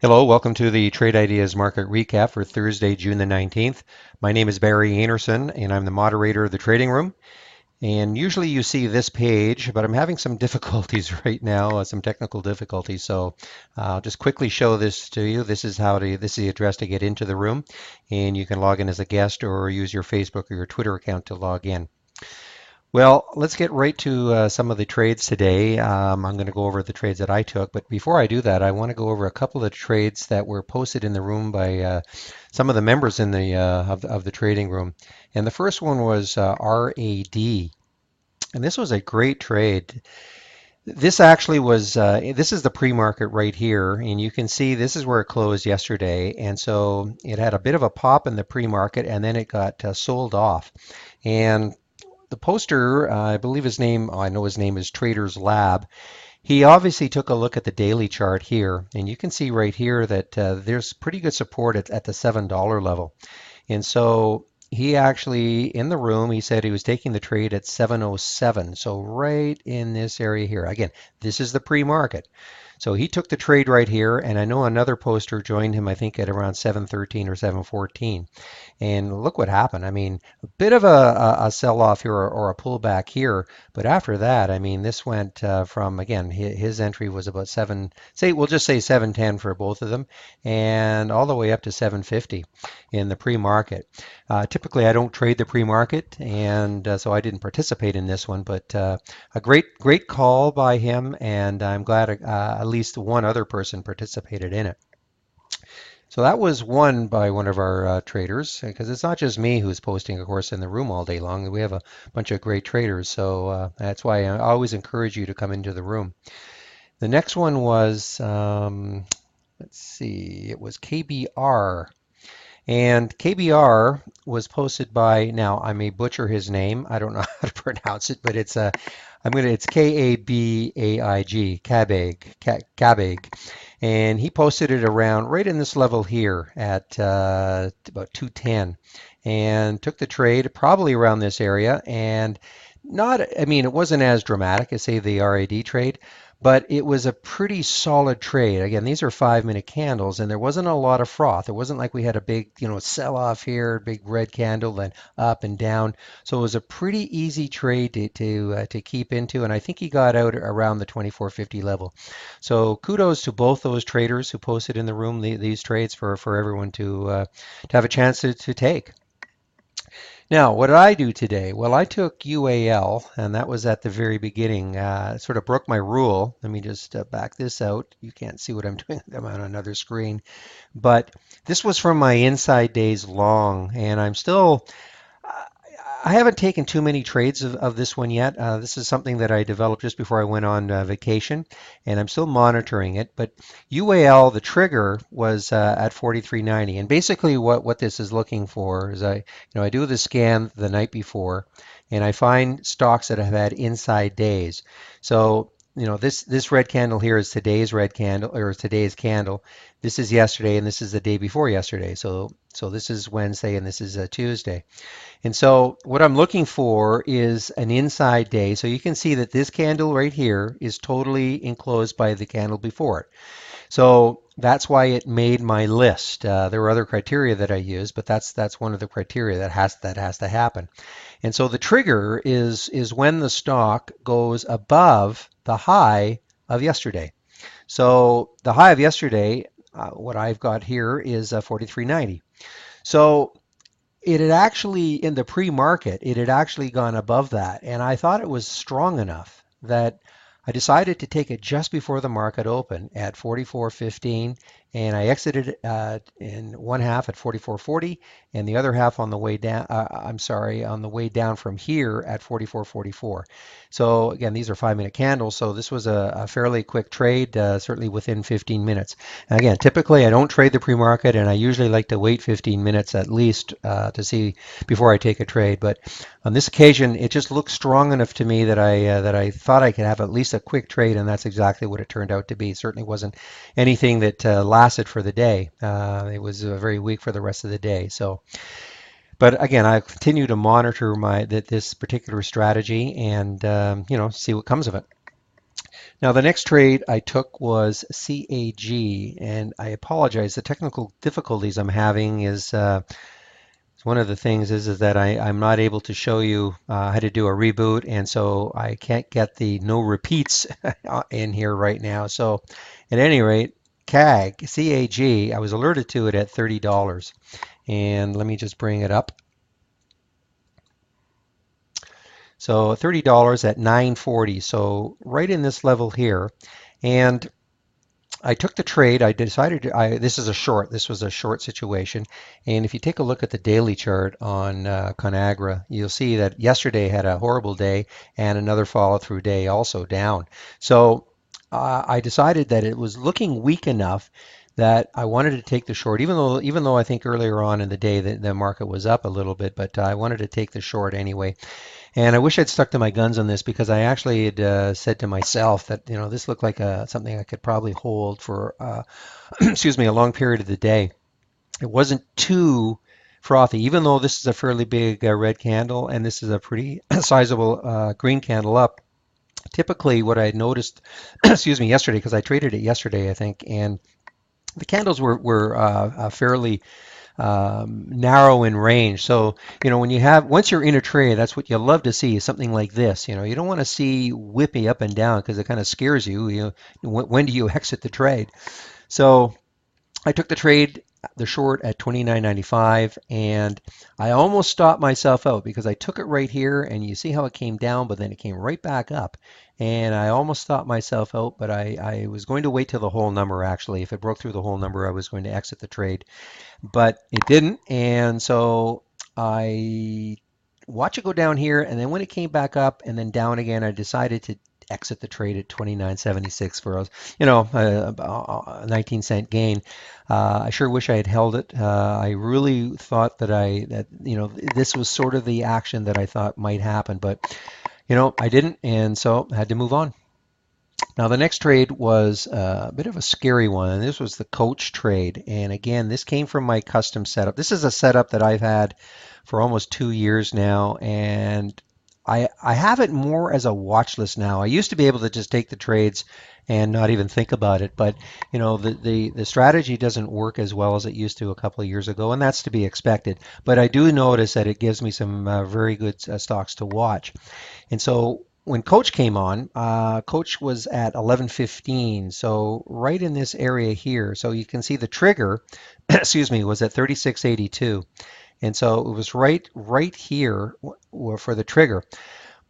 Hello, welcome to the Trade Ideas Market Recap for Thursday, June the 19th. My name is Barry Anderson, and I'm the moderator of the trading room. And usually you see this page, but I'm having some difficulties right now, some technical difficulties. So I'll just quickly show this to you. This is the address to get into the room, and you can log in as a guest or use your Facebook or your Twitter account to log in. Well, let's get right to some of the trades today. I'm going to go over the trades that I took, but before I do that, I want to go over a couple of trades that were posted in the room by some of the members in the of the trading room. And the first one was RAD, and this was a great trade. This actually was this is the pre-market right here, and you can see this is where it closed yesterday, and so it had a bit of a pop in the pre-market, and then it got sold off. And the poster, I believe his name, I know his name is Traders Lab. He obviously took a look at the daily chart here, and you can see right here that there's pretty good support at the $7 level. And so he actually, in the room, he said he was taking the trade at 707. So right in this area here. Again, this is the pre-market. So he took the trade right here, and I know another poster joined him, I think, at around 713 or 714. And look what happened. I mean, a bit of a sell-off here or a pullback here, but after that, I mean, this went from, again, his entry was about we'll just say 710 for both of them, and all the way up to 750 in the pre-market. Typically, I don't trade the pre-market, and so I didn't participate in this one, but a great call by him, and I'm glad at least one other person participated in it. So that was won by one of our traders because it's not just me who's posting, of course, in the room all day long. We have a bunch of great traders, so that's why I always encourage you to come into the room. The next one was, let's see, it was KBR. And KBR was posted by, now I may butcher his name. I don't know how to pronounce it, but it's Kabaig, Kabag. And he posted it around right in this level here at about 210 and took the trade probably around this area. And not, I mean, it wasn't as dramatic as, say, the RAD trade, but it was a pretty solid trade. Again, these are 5-minute candles, and there wasn't a lot of froth. It wasn't like we had a big, sell off here, big red candle, then up and down. So it was a pretty easy trade to keep into, and I think he got out around the 24.50 level. So kudos to both those traders who posted in the room these trades for everyone to have a chance to take. Now, what did I do today? Well, I took UAL, and that was at the very beginning. Sort of broke my rule. Let me just back this out. You can't see what I'm doing. I'm on another screen. But this was from my inside days long, and I haven't taken too many trades of this one yet. This is something that I developed just before I went on vacation, and I'm still monitoring it. But UAL, the trigger was at 43.90, and basically what this is looking for is I do the scan the night before, and I find stocks that have had inside days. So this red candle here is today's red candle or today's candle. This is yesterday, and this is the day before yesterday. So this is Wednesday, and this is Tuesday. And so what I'm looking for is an inside day. So you can see that this candle right here is totally enclosed by the candle before it. So that's why it made my list. There were other criteria that I used, but that's one of the criteria that has to happen. And so the trigger is when the stock goes above the high of yesterday. So the high of yesterday, what I've got here is 43.90. So it had actually, in the pre-market, it had actually gone above that. And I thought it was strong enough that I decided to take it just before the market opened at 44.15. And I exited in one half at 44.40 and the other half on the way down, on the way down from here at 44.44. So again, these are 5-minute candles. So this was a fairly quick trade, certainly within 15 minutes. And again, typically I don't trade the pre-market, and I usually like to wait 15 minutes at least to see before I take a trade. But on this occasion, it just looked strong enough to me that I thought I could have at least a quick trade, and that's exactly what it turned out to be. It certainly wasn't anything that lasted for the day. It was very weak for the rest of the day. So, but again, I continue to monitor this particular strategy and see what comes of it. Now, the next trade I took was CAG, and I apologize. The technical difficulties I'm having is one of the things is that I'm not able to show you how to do a reboot, and so I can't get the no repeats in here right now. So, at any rate, CAG, I was alerted to it at $30, and let me just bring it up. So $30 at 940, so right in this level here. And I took the trade. I decided this is a short. This was a short situation. And if you take a look at the daily chart on Conagra, you'll see that yesterday had a horrible day and another follow through day also down. So I decided that it was looking weak enough that I wanted to take the short, even though I think earlier on in the day the market was up a little bit, but I wanted to take the short anyway. And I wish I'd stuck to my guns on this because I actually had said to myself that this looked like something I could probably hold for excuse me, a long period of the day. It wasn't too frothy, even though this is a fairly big red candle and this is a pretty sizable green candle up. Typically, what I had noticed, excuse me, yesterday, because I traded it yesterday, I think, and the candles were fairly narrow in range. So, when once you're in a trade, that's what you love to see, something like this. You don't want to see whippy up and down because it kind of scares you. When do you exit the trade? So I took the trade, the short at 29.95, and I almost stopped myself out because I took it right here, and you see how it came down, but then it came right back up. And I almost stopped myself out, but I was going to wait till the whole number actually. If it broke through the whole number, I was going to exit the trade, but it didn't. And so I watched it go down here, and then when it came back up and then down again, I decided to exit the trade at 29.76 for a 19-cent gain. I sure wish I had held it. I really thought that this was sort of the action that I thought might happen, but I didn't, and so I had to move on. Now, the next trade was a bit of a scary one, and this was the coach trade. And again, this came from my custom setup. This is a setup that I've had for almost 2 years now, and I have it more as a watch list now. I used to be able to just take the trades and not even think about it, but the strategy doesn't work as well as it used to a couple of years ago, and that's to be expected. But I do notice that it gives me some very good stocks to watch. And so when Coach came on, Coach was at 11.15, so right in this area here. So you can see the trigger, excuse me, was at 36.82, and so it was right here for the trigger.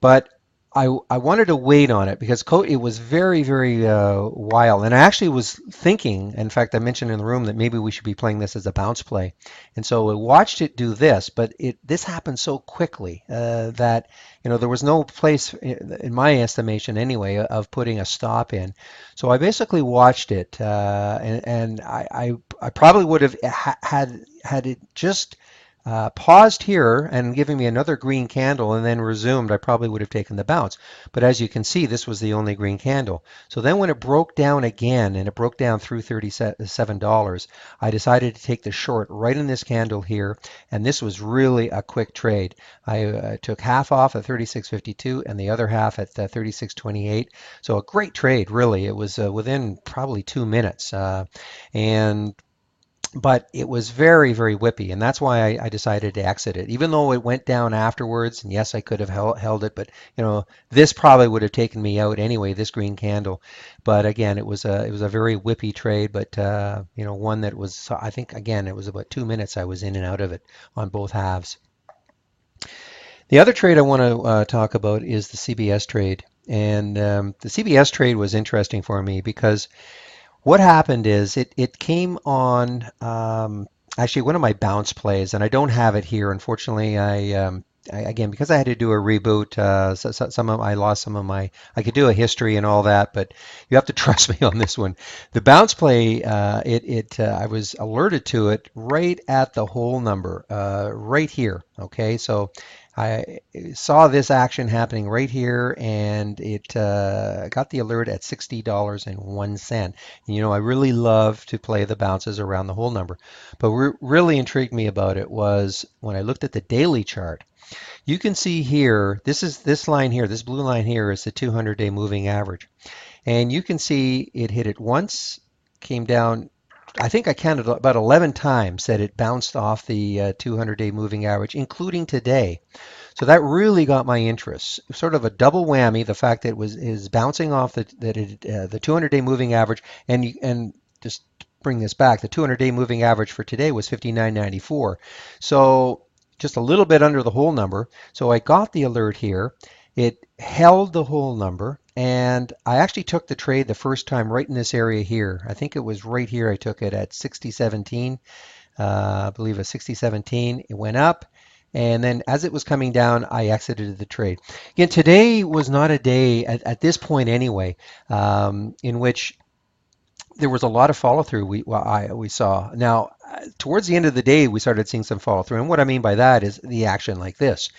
But I wanted to wait on it because it was very, very wild. And I actually was thinking, in fact, I mentioned in the room that maybe we should be playing this as a bounce play. And so I watched it do this, but this happened so quickly that there was no place, in my estimation anyway, of putting a stop in. So I basically watched it, and I probably would have had it just paused here and giving me another green candle and then resumed, I probably would have taken the bounce. But as you can see, this was the only green candle. So then when it broke down again, and it broke down through $37, I decided to take the short right in this candle here, and this was really a quick trade. I took half off at 36.52 and the other half at 36.28. So a great trade, really. It was within probably 2 minutes. And but it was very, very whippy, and that's why I decided to exit it. Even though it went down afterwards, and yes, I could have held it, but this probably would have taken me out anyway. This green candle, but again, it was a very whippy trade, but one that was, I think, again, it was about 2 minutes I was in and out of it on both halves. The other trade I want to talk about is the CBS trade, and the CBS trade was interesting for me because what happened is it came on actually one of my bounce plays, and I don't have it here. Unfortunately, again, because I had to do a reboot, I lost some of my. I could do a history and all that, but you have to trust me on this one. The bounce play, I was alerted to it right at the whole number, right here. Okay, so I saw this action happening right here, and it got the alert at $60.01. I really love to play the bounces around the whole number. But what really intrigued me about it was when I looked at the daily chart. You can see here, this line here, this blue line here is the 200-day moving average. And you can see it hit it once, came down. I think I counted about 11 times that it bounced off the 200-day moving average, including today. So that really got my interest. Sort of a double whammy, the fact that it was is bouncing off the 200-day moving average, and just to bring this back, the 200-day moving average for today was 59.94. So just a little bit under the whole number. So I got the alert here. It held the whole number, and I actually took the trade the first time right in this area here. I think it was right here. I took it at 60.17. I believe a 60.17. It went up. And then as it was coming down, I exited the trade. Again, today was not a day, at this point anyway, in which there was a lot of follow through we saw. Now, towards the end of the day, we started seeing some follow through. And what I mean by that is the action like this.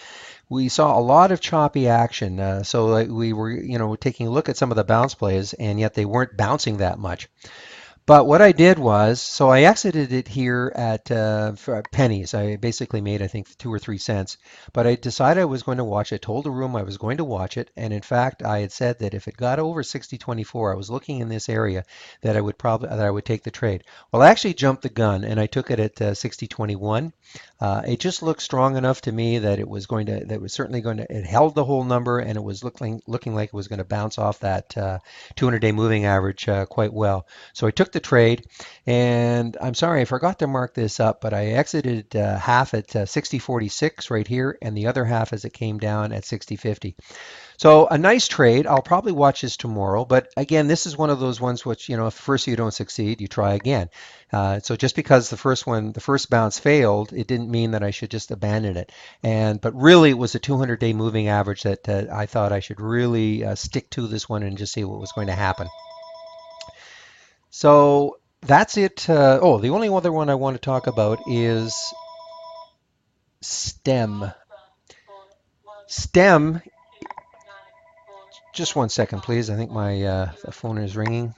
We saw a lot of choppy action. So we were, taking a look at some of the bounce plays, and yet they weren't bouncing that much. But what I did was, so I exited it here at for pennies. I basically made, I think, 2 or 3 cents. But I decided I was going to watch it. Told the room I was going to watch it, and in fact, I had said that if it got over 60.24, I was looking in this area that I would take the trade. Well, I actually jumped the gun, and I took it at 60.21. It just looked strong enough to me that that was certainly going to. It held the whole number, and it was looking like it was going to bounce off that 200-day moving average quite well. So I took the trade, and I'm sorry, I forgot to mark this up, but I exited half at 60.46 right here, and the other half as it came down at 60.50. So a nice trade. I'll probably watch this tomorrow, but again, this is one of those ones which, if first you don't succeed, you try again. So just because the first bounce failed, it didn't mean that I should just abandon it. But really, it was a 200-day moving average that I thought I should really stick to this one and just see what was going to happen. So that's it. The only other one I want to talk about is STEM. STEM, just one second, please. I think my the phone is ringing.